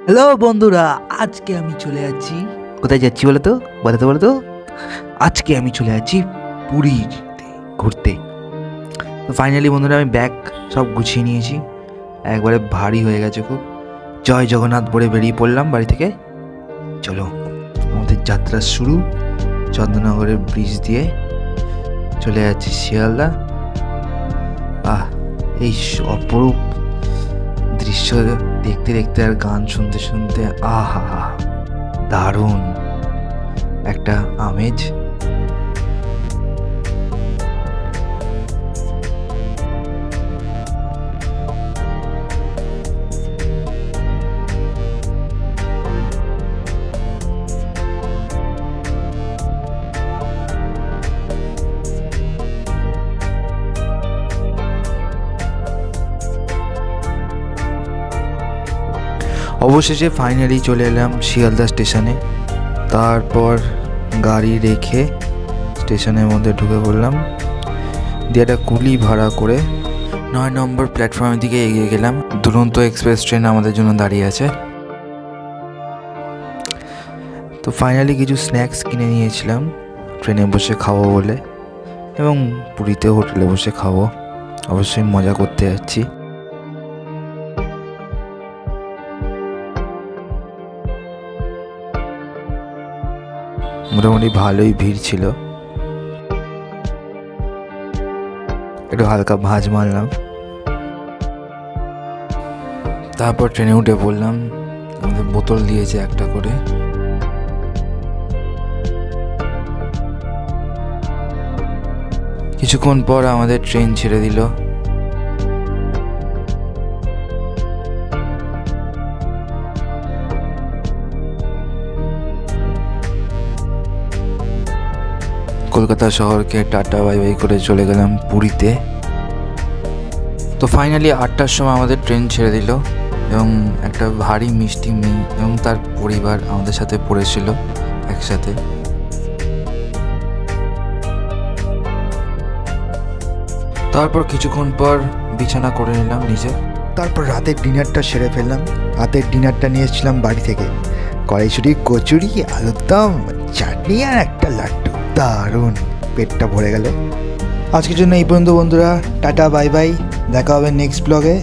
Hello বন্ধুরা, আজকে আমি চলে যাচ্ছি। কোথায় যাচ্ছি বলো তো? আজকে আমি চলে যাচ্ছি পুরীতে ঘুরতে। তো ফাইনালি বন্ধুরা, আমি ব্যাগ সব গুছিয়ে নিয়েছি, একবারে ভারী হয়ে গেছে খুব। জয় জগন্নাথ বলে বেরিয়ে পড়লাম বাড়ি থেকে। চলো, আমাদের যাত্রা শুরু। চন্দ্রনগরের ব্রিজ দিয়ে চলে যাচ্ছি শিয়ালদা। এই অপরূপ দৃশ্য দেখতে দেখতে আর গান শুনতে শুনতে আহা, দারুণ একটা আমেজ। অবশেষে ফাইনালি চলে এলাম শিয়ালদা স্টেশনে। তারপর গাড়ি রেখে স্টেশনের মধ্যে ঢুকে পড়লাম, দিয়ে একটা কুলি ভাড়া করে 9 নম্বর প্ল্যাটফর্মের দিকে এগিয়ে গেলাম। দুরন্ত এক্সপ্রেস ট্রেন আমাদের জন্য দাঁড়িয়ে আছে। তো ফাইনালি কিছু স্ন্যাক্স কিনে নিয়েছিলাম ট্রেনে বসে খাবো বলে, এবং পুরীতে হোটেলে বসে খাবো। অবশ্যই মজা করতে যাচ্ছি। মোটামুটি ভালোই ভিড় ছিল, একটু হালকা ভাঁজ মারলাম। তারপর ট্রেনে উঠে পড়লাম। আমাদের বোতল দিয়েছে একটা করে। কিছুক্ষণ পর আমাদের ট্রেন ছেড়ে দিল। কলকাতা শহরকে টাটা বাই বাই করে চলে গেলাম পুরীতে। তো ফাইনালি 8টার সময় আমাদের ট্রেন ছেড়ে দিল, এবং একটা ভারী মিষ্টি মেয়ে এবং তার পরিবার আমাদের সাথে পড়েছিল একসাথে। তারপর কিছুক্ষণ পর বিছানা করে নিলাম নিজে। তারপর রাতের ডিনারটা সেরে ফেললাম। রাতের ডিনারটা নিয়ে এসেছিলাম বাড়ি থেকে। কড়াইশুঁটি, কচুরি, আলুর দম, চাটনি আর একটা লাড্ডু। দারুণ, পেটটা ভরে গেল। আজকের জন্য এই পর্যন্ত বন্ধুরা। টাটা বাই বাই, দেখা হবে নেক্সট ব্লগে।